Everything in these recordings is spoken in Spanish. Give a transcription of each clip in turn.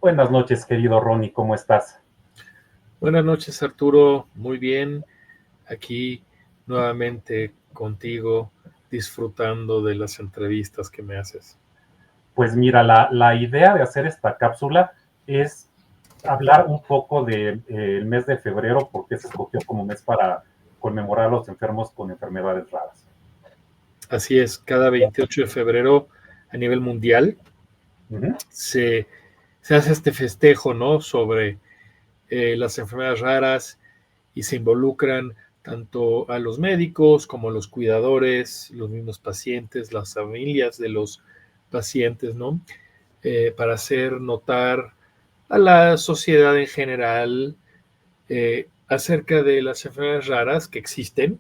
Buenas noches, querido Ronnie, ¿cómo estás? Buenas noches, Arturo. Muy bien. Aquí nuevamente contigo, disfrutando de las entrevistas que me haces. Pues mira, la idea de hacer esta cápsula es hablar un poco del mes de febrero, porque se escogió como mes para conmemorar a los enfermos con enfermedades raras. Así es, cada 28 de febrero a nivel mundial Ujú. se, se hace este festejo, ¿no? Sobre las enfermedades raras y se involucran tanto a los médicos como a los cuidadores, los mismos pacientes, las familias de los pacientes, ¿no? Para hacer notar a la sociedad en general acerca de las enfermedades raras que existen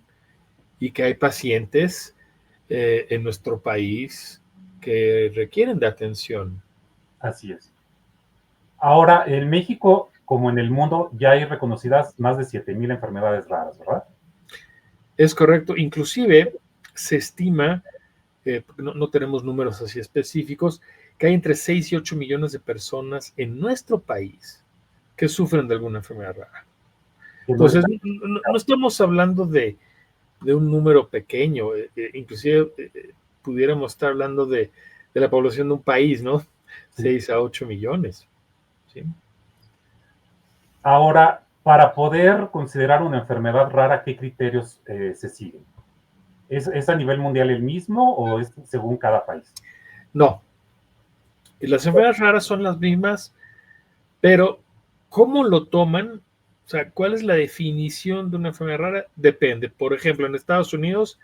y que hay pacientes en nuestro país que requieren de atención. Así es. Ahora, en México, como en el mundo, ya hay reconocidas más de 7,000 enfermedades raras, ¿verdad? Es correcto, inclusive se estima, porque no tenemos números así específicos, que hay entre 6 y 8 millones de personas en nuestro país que sufren de alguna enfermedad rara. Que no Entonces, está. no estamos hablando de un número pequeño, inclusive pudiéramos estar hablando de la población de un país, ¿no? Sí. 6 a 8 millones. ¿Sí? Ahora, para poder considerar una enfermedad rara, ¿qué criterios se siguen? ¿Es a nivel mundial el mismo o es según cada país? No, las enfermedades raras son las mismas, pero ¿cómo lo toman? O sea, ¿cuál es la definición de una enfermedad rara? Depende. Por ejemplo, en Estados Unidos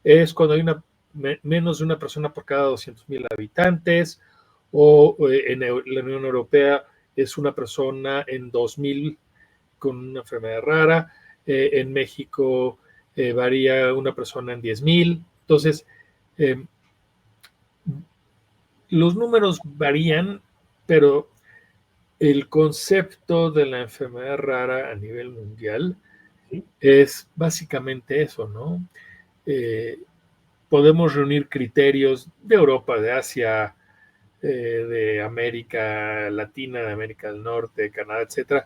es cuando hay menos de una persona por cada 200,000 habitantes, o en la Unión Europea es una persona en 2,000 con una enfermedad rara. En México varía una persona en 10,000. Entonces, eh, los números varían, pero el concepto de la enfermedad rara a nivel mundial ¿Sí? es básicamente eso, ¿no? Eh, Podemos reunir criterios de Europa, de Asia, de América Latina, de América del Norte, Canadá, etcétera,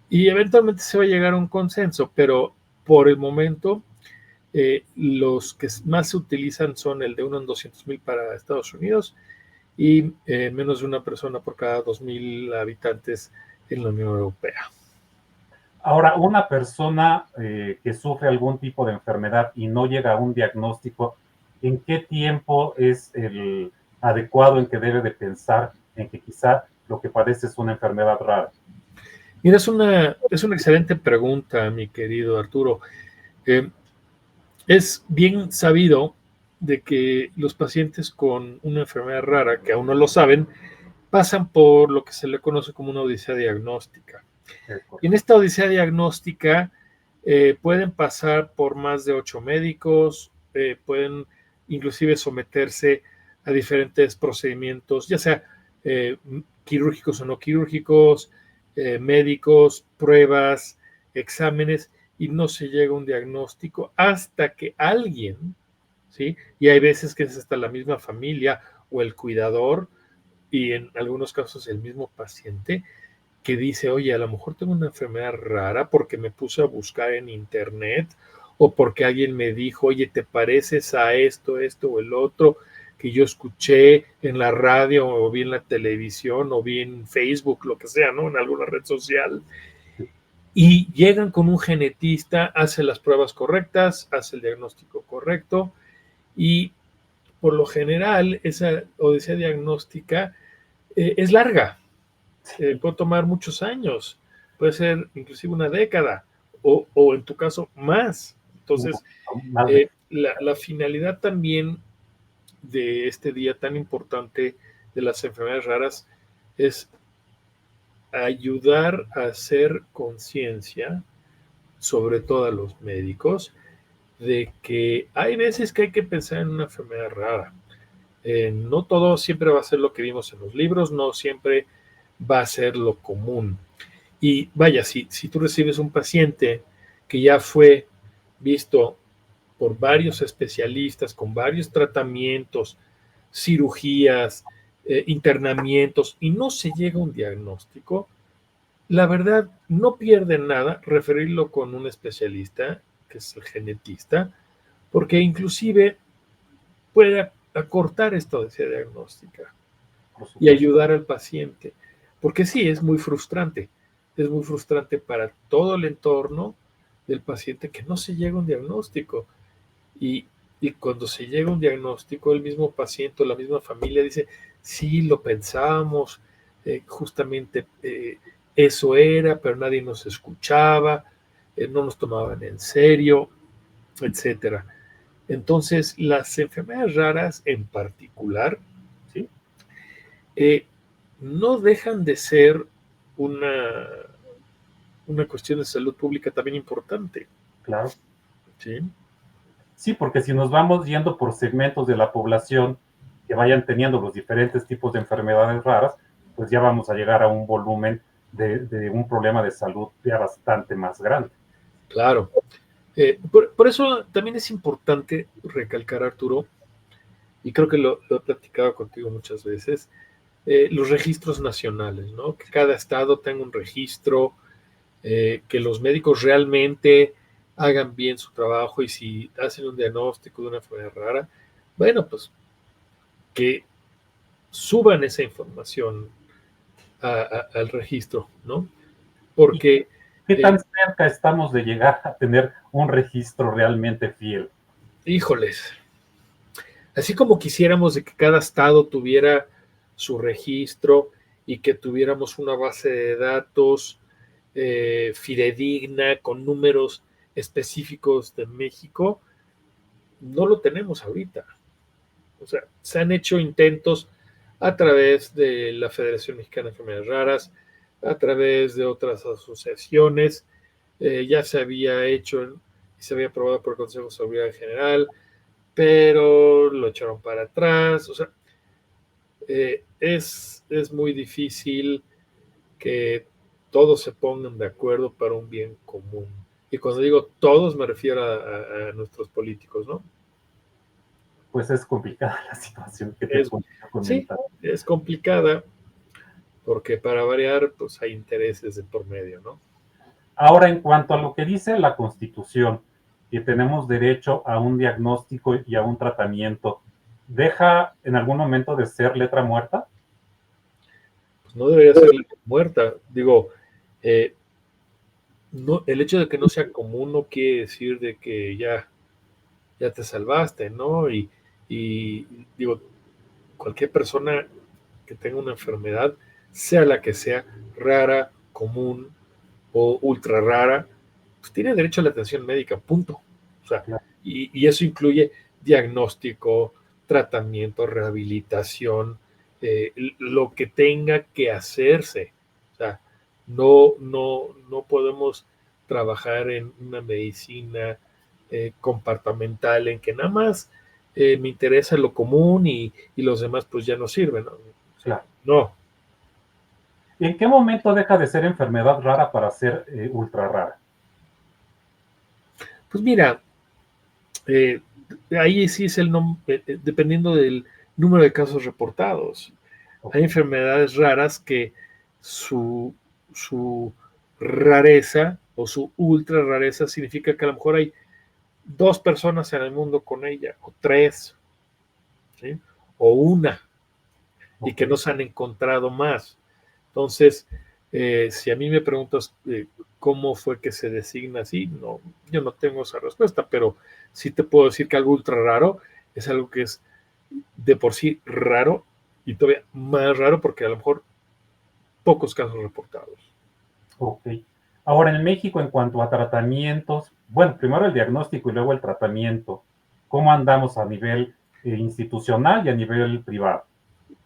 y eventualmente se va a llegar a un consenso, pero por el momento los que más se utilizan son el de 1 en 200,000 para Estados Unidos y menos de una persona por cada 2,000 habitantes en la Unión Europea. Ahora, una persona que sufre algún tipo de enfermedad y no llega a un diagnóstico, ¿en qué tiempo es el adecuado en que debe de pensar en que quizá lo que padece es una enfermedad rara? Mira, es una excelente pregunta, mi querido Arturo. Eh, es bien sabido de que los pacientes con una enfermedad rara, que aún no lo saben, pasan por lo que se le conoce como una odisea diagnóstica. Y en esta odisea diagnóstica pueden pasar por más de 8 médicos, pueden inclusive someterse a diferentes procedimientos, ya sea quirúrgicos o no quirúrgicos, médicos, pruebas, exámenes, y no se llega a un diagnóstico hasta que alguien, ¿sí? Y hay veces que es hasta la misma familia o el cuidador, y en algunos casos el mismo paciente, que dice, oye, a lo mejor tengo una enfermedad rara porque me puse a buscar en internet o porque alguien me dijo, oye, ¿te pareces a esto o el otro que yo escuché en la radio o vi en la televisión o vi en Facebook, lo que sea, ¿no? En alguna red social. Y llegan con un genetista, hace las pruebas correctas, hace el diagnóstico correcto y por lo general esa odisea diagnóstica es larga, puede tomar muchos años, puede ser inclusive una década o en tu caso más. Entonces, Más de. la finalidad también de este día tan importante de las enfermedades raras es ayudar a hacer conciencia, sobre todo a los médicos, de que hay veces que hay que pensar en una enfermedad rara. No todo siempre va a ser lo que vimos en los libros, no siempre va a ser lo común. Y vaya, si tú recibes un paciente que ya fue visto por varios especialistas, con varios tratamientos, cirugías, internamientos y no se llega a un diagnóstico, la verdad no pierde nada referirlo con un especialista, que es el genetista, porque inclusive puede acortar esta diagnóstica por y supuesto. ayudar al paciente. Porque sí, es muy frustrante. Es muy frustrante para todo el entorno del paciente que no se llega a un diagnóstico. Y, y cuando se llega a un diagnóstico, el mismo paciente o la misma familia dice, sí, lo pensamos, justamente eso era, pero nadie nos escuchaba, no nos tomaban en serio, etcétera. Entonces, las enfermedades raras en particular, ¿sí? No dejan de ser una, una cuestión de salud pública también importante. Claro. ¿Sí? Sí, porque si nos vamos yendo por segmentos de la población que vayan teniendo los diferentes tipos de enfermedades raras, pues ya vamos a llegar a un volumen de un problema de salud ya bastante más grande. Claro. Por eso también es importante recalcar, Arturo, y creo que lo he platicado contigo muchas veces, los registros nacionales, ¿no? Que cada estado tenga un registro, que los médicos realmente hagan bien su trabajo y si hacen un diagnóstico de una enfermedad rara, bueno, pues que suban esa información al registro, ¿no? ¿Y Porque, qué tan cerca estamos de llegar a tener un registro realmente fiel? híjoles, así como quisiéramos de que cada estado tuviera su registro y que tuviéramos una base de datos fidedigna con números específicos de México, no lo tenemos ahorita. O sea, se han hecho intentos a través de la Federación Mexicana de Enfermedades Raras, a través de otras asociaciones, ya se había hecho y se había aprobado por el Consejo de Seguridad General, pero lo echaron para atrás. O sea, es muy difícil que todos se pongan de acuerdo para un bien común. Y cuando digo todos, me refiero a nuestros políticos, ¿no? Pues es complicada la situación que te Es, puedo sí, comentar. es complicada porque para variar, pues hay intereses de por medio, ¿no? Ahora, en cuanto a lo que dice la Constitución, que tenemos derecho a un diagnóstico y a un tratamiento, ¿deja en algún momento de ser letra muerta? Pues no debería ser muerta. Digo, eh, no, el hecho de que no sea común no quiere decir de que ya te salvaste, ¿no? Y digo, cualquier persona que tenga una enfermedad, sea la que sea, rara, común o ultra rara, pues tiene derecho a la atención médica, punto. O sea, Claro. y eso incluye diagnóstico, tratamiento, rehabilitación, lo que tenga que hacerse. O sea, no podemos trabajar en una medicina compartamental en que nada más me interesa lo común y los demás pues ya no sirven, ¿no? O sea, Claro. no. ¿En qué momento deja de ser enfermedad rara para ser ultra rara? Pues mira, eh, ahí sí es dependiendo del número de casos reportados. Ok, Hay enfermedades raras que su, su rareza o su ultra rareza significa que a lo mejor hay 2 personas en el mundo con ella, o 3, ¿sí? O una, y ok. que no se han encontrado más. Entonces, si a mí me preguntas cómo fue que se designa así, no, yo no tengo esa respuesta, pero sí te puedo decir que algo ultra raro es algo que es de por sí raro y todavía más raro porque a lo mejor pocos casos reportados. Ok. Ahora, en México, en cuanto a tratamientos, bueno, primero el diagnóstico y luego el tratamiento. ¿Cómo andamos a nivel institucional y a nivel privado?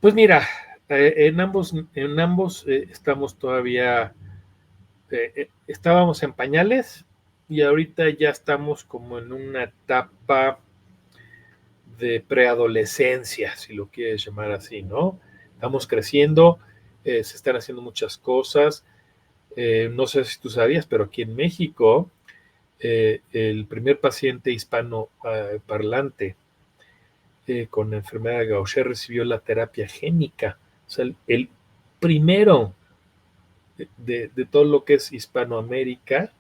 Pues mira, en ambos estamos todavía, estábamos en pañales y ahorita ya estamos como en una etapa de preadolescencia, si lo quieres llamar así, ¿no? Estamos creciendo, se están haciendo muchas cosas. No sé si tú sabías, pero aquí en México, el primer paciente hispano parlante con la enfermedad de Gaucher recibió la terapia génica. O sea, el primero de todo lo que es Hispanoamérica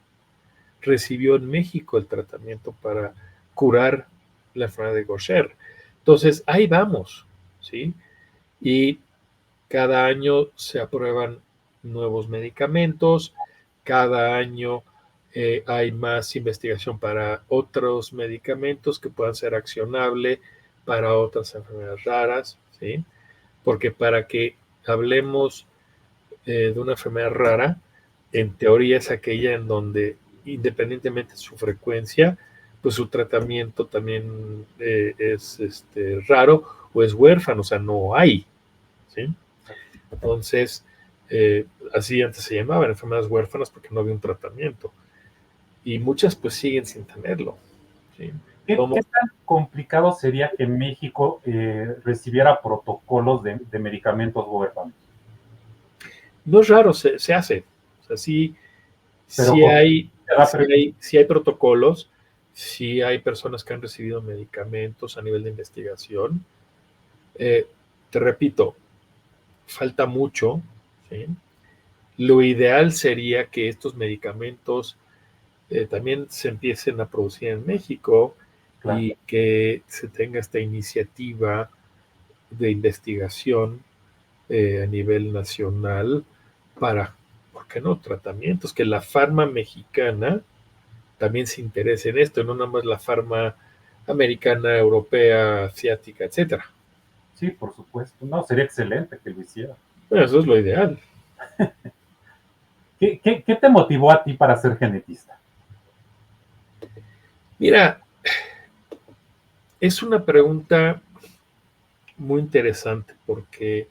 recibió en México el tratamiento para curar la enfermedad de Gaucher. Entonces, ahí vamos, ¿sí? Y cada año se aprueban nuevos medicamentos, cada año hay más investigación para otros medicamentos que puedan ser accionables para otras enfermedades raras, ¿sí? Porque para que hablemos de una enfermedad rara, en teoría es aquella en donde, independientemente de su frecuencia, pues su tratamiento también es raro o es huérfano, o sea, no hay, ¿sí? Entonces, así antes se llamaban enfermedades huérfanas porque no había un tratamiento. Y muchas pues siguen sin tenerlo, ¿sí? ¿Qué tan complicado sería que México recibiera protocolos de medicamentos huérfanos? No es raro, se hace. O sea, sí, Pero sí hay, sí hay protocolos, sí hay personas que han recibido medicamentos a nivel de investigación. Te repito, falta mucho, ¿sí? Lo ideal sería que estos medicamentos también se empiecen a producir en México claro. y que se tenga esta iniciativa de investigación a nivel nacional para, ¿por qué no?, tratamientos, que la farma mexicana también se interese en esto, no nada más la farma americana, europea, asiática, etcétera. Sí, por supuesto. No, sería excelente que lo hiciera. Bueno, eso es lo ideal. ¿Qué te motivó a ti para ser genetista? Mira, es una pregunta muy interesante porque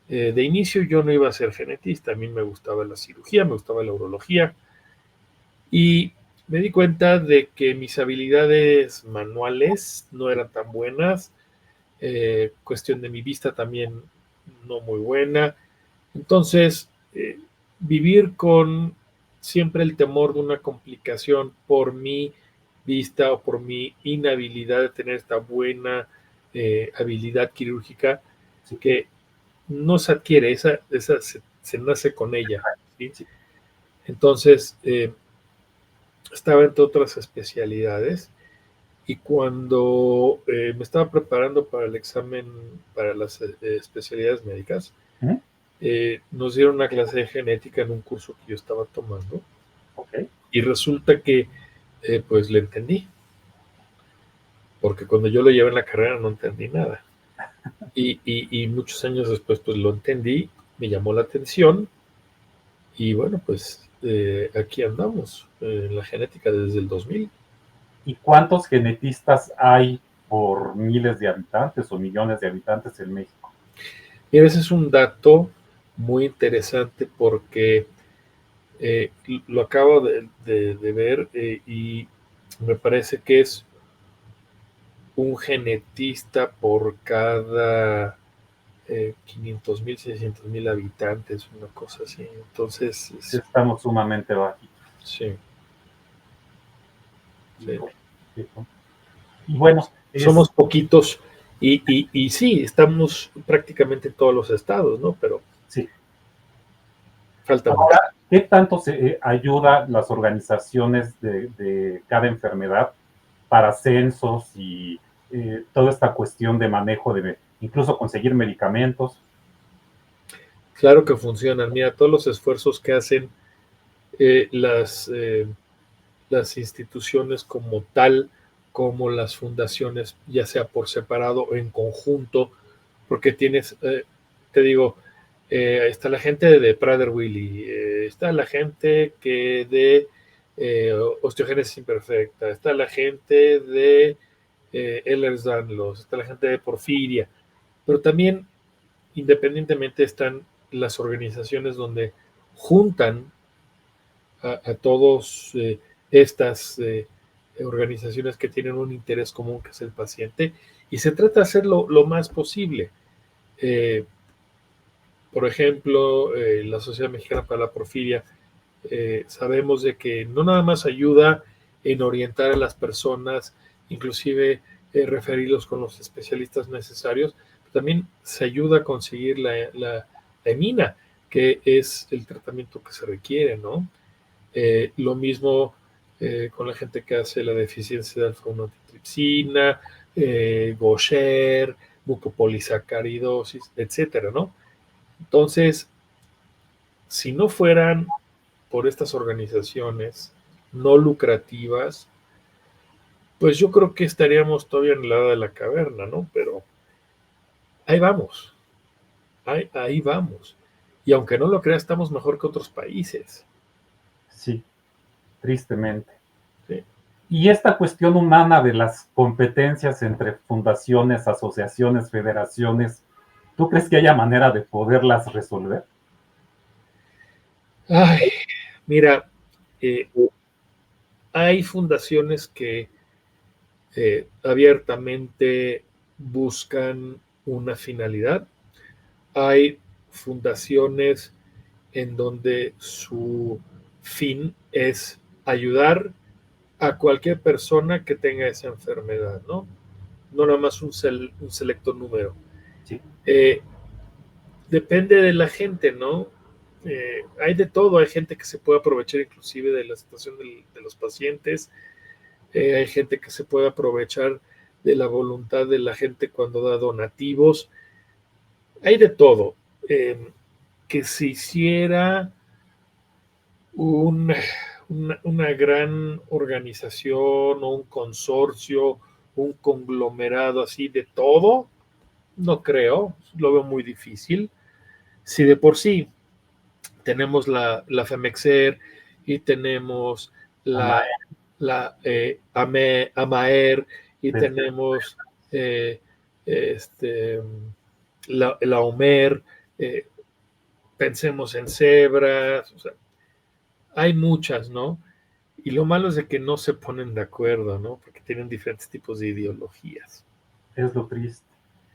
de inicio yo no iba a ser genetista, a mí me gustaba la cirugía, me gustaba la urología y me di cuenta de que mis habilidades manuales no eran tan buenas, cuestión de mi vista también no muy buena, entonces vivir con siempre el temor de una complicación por mi vista o por mi inhabilidad de tener esta buena habilidad quirúrgica Sí, que no se adquiere, esa se nace con ella, ¿sí? sí. Entonces, estaba entre otras especialidades y cuando me estaba preparando para el examen para las especialidades médicas, ¿Mm? nos dieron una clase de genética en un curso que yo estaba tomando Ok. y resulta que pues le entendí, porque cuando yo lo llevé en la carrera no entendí nada. Y muchos años después pues lo entendí, me llamó la atención. Y bueno, pues aquí andamos en la genética desde el 2000. ¿Y cuántos genetistas hay por miles de habitantes o millones de habitantes en México? Y ese es un dato muy interesante porque lo acabo de ver y me parece que es un genetista por cada 500,000, 600,000 habitantes, una cosa así. Entonces, Estamos sumamente bajitos. sí, sí. Hijo, hijo. Y bueno, Somos poquitos y sí, estamos prácticamente en todos los estados, ¿no? Pero sí. falta mucho. Ahora, ¿qué tanto se ayuda las organizaciones de cada enfermedad para censos y toda esta cuestión de manejo de incluso conseguir medicamentos? Claro que funcionan. Mira, todos los esfuerzos que hacen eh, las, eh, las instituciones como tal, como las fundaciones, ya sea por separado o en conjunto, porque tienes, te digo, está la gente de Prader-Willi, está la gente que de osteogénesis imperfecta, está la gente de Ehlers-Danlos, está la gente de porfiria, pero también independientemente están las organizaciones donde juntan a todos estas organizaciones que tienen un interés común que es el paciente y se trata de hacerlo lo más posible. Eh, por ejemplo, la Sociedad Mexicana para la Porfiria, sabemos de que no nada más ayuda en orientar a las personas, inclusive referirlos con los especialistas necesarios. También se ayuda a conseguir la emina, que es el tratamiento que se requiere, ¿no? Lo mismo con la gente que hace la deficiencia de alfa-1 antitripsina, Gaucher, mucopolisacaridosis, etcétera, ¿no? Entonces, si no fueran por estas organizaciones no lucrativas, pues yo creo que estaríamos todavía en la edad de la caverna, ¿no? Pero ahí vamos, ahí vamos. Y aunque no lo creas, estamos mejor que otros países. Sí, tristemente. Sí. Y esta cuestión humana de las competencias entre fundaciones, asociaciones, federaciones, ¿tú crees que haya manera de poderlas resolver? Ay, mira, hay fundaciones que abiertamente buscan una finalidad. Hay fundaciones en donde su fin es ayudar a cualquier persona que tenga esa enfermedad, ¿no? No nada más un selecto número. Sí. Depende de la gente, ¿no? Hay de todo, hay gente que se puede aprovechar inclusive de la situación de los pacientes, hay gente que se puede aprovechar de la voluntad de la gente cuando da donativos, hay de todo. Que se hiciera una gran organización o un consorcio, un conglomerado así de todo, no creo, lo veo muy difícil. Si de por sí tenemos la FEMEXER y tenemos AMAER y tenemos la OMER, pensemos en cebras, o sea, hay muchas, ¿no? Y lo malo es de que no se ponen de acuerdo, ¿no? Porque tienen diferentes tipos de ideologías. Es lo triste.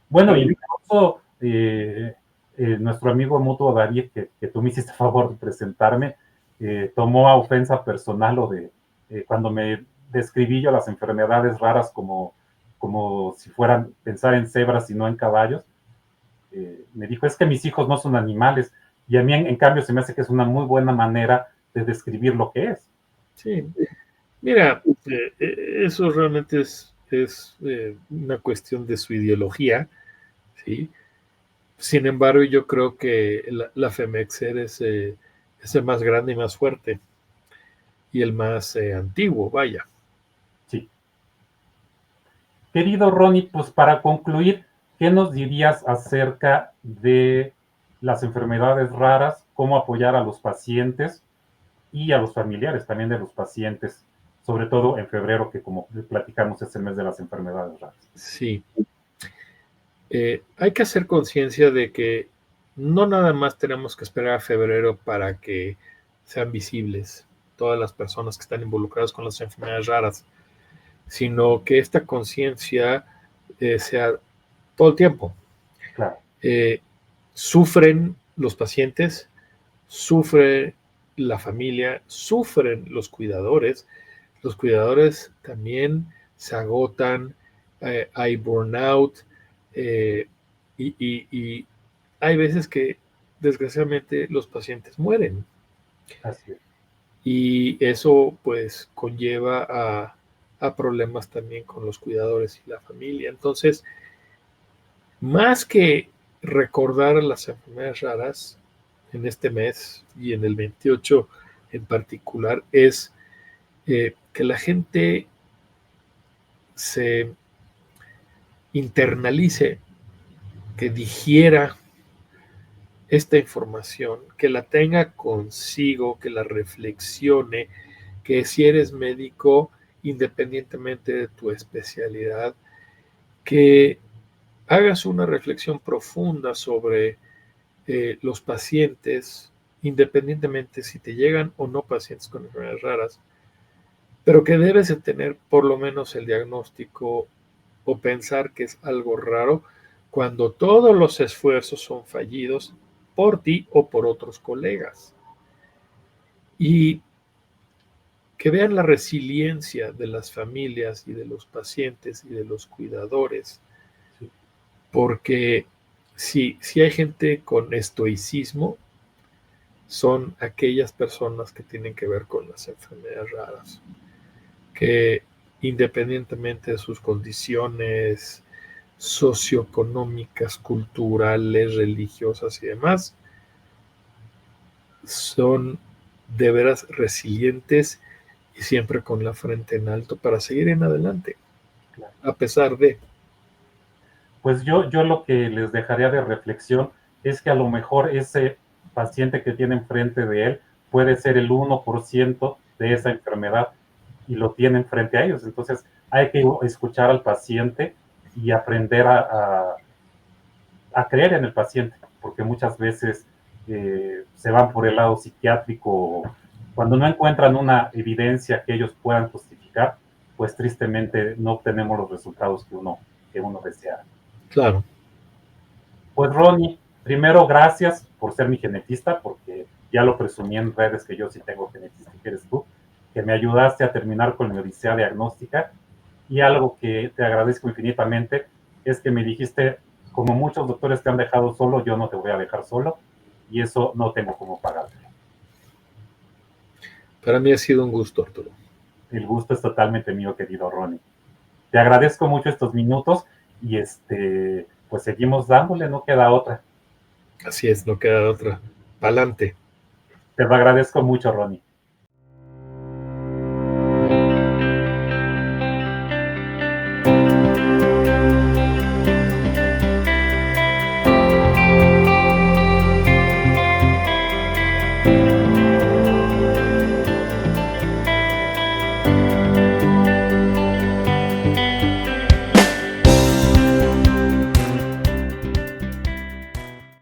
Bueno, Sí. incluso nuestro amigo mutuo David, que tú me hiciste favor de presentarme, tomó a ofensa personal lo de cuando me describí yo las enfermedades raras como si fueran pensar en cebras y no en caballos. Me dijo, es que mis hijos no son animales. Y a mí, en cambio, se me hace que es una muy buena manera de describir lo que es. Sí, mira, eso realmente es una cuestión de su ideología, ¿sí? Sin embargo, yo creo que la FEMEXER es el más grande y más fuerte y el más antiguo, vaya. Sí. Querido Ronnie, pues para concluir, ¿qué nos dirías acerca de las enfermedades raras, cómo apoyar a los pacientes y a los familiares también de los pacientes, sobre todo en febrero, que como platicamos es el mes de las enfermedades raras? Sí. Hay que hacer conciencia de que no nada más tenemos que esperar a febrero para que sean visibles todas las personas que están involucradas con las enfermedades raras, sino que esta conciencia sea todo el tiempo. Claro. Sufren los pacientes, sufre la familia, sufren los cuidadores también se agotan, hay burnout, y hay veces que desgraciadamente los pacientes mueren. Así es. Y eso pues conlleva a problemas también con los cuidadores y la familia. Entonces, más que recordar las enfermedades raras en este mes y en el 28 en particular, es que la gente se internalice, que digiera esta información, que la tenga consigo, que la reflexione, que si eres médico, independientemente de tu especialidad, que hagas una reflexión profunda sobre los pacientes, independientemente si te llegan o no pacientes con enfermedades raras, pero que debes de tener por lo menos el diagnóstico o pensar que es algo raro cuando todos los esfuerzos son fallidos por ti o por otros colegas. Y que vean la resiliencia de las familias y de los pacientes y de los cuidadores, porque si hay gente con estoicismo, son aquellas personas que tienen que ver con las enfermedades raras, que independientemente de sus condiciones socioeconómicas, culturales, religiosas y demás, son de veras resilientes y siempre con la frente en alto para seguir en adelante, a pesar de... Pues yo lo que les dejaría de reflexión es que a lo mejor ese paciente que tiene enfrente de él puede ser el 1% de esa enfermedad y lo tienen frente a ellos. Entonces hay que escuchar al paciente y aprender a creer en el paciente, porque muchas veces se van por el lado psiquiátrico. Cuando no encuentran una evidencia que ellos puedan justificar, pues tristemente no obtenemos los resultados que uno desea. Claro. Pues Ronnie, primero gracias por ser mi genetista, porque ya lo presumí en redes que yo sí tengo genetista, que eres tú, que me ayudaste a terminar con mi odisea diagnóstica. Y algo que te agradezco infinitamente es que me dijiste, como muchos doctores te han dejado solo, yo no te voy a dejar solo, y eso no tengo cómo pagarte. Para mí ha sido un gusto, Arturo. El gusto es totalmente mío, querido Ronnie. Te agradezco mucho estos minutos y pues seguimos dándole, no queda otra. Así es, no queda otra. Pa'lante. Te lo agradezco mucho, Ronnie.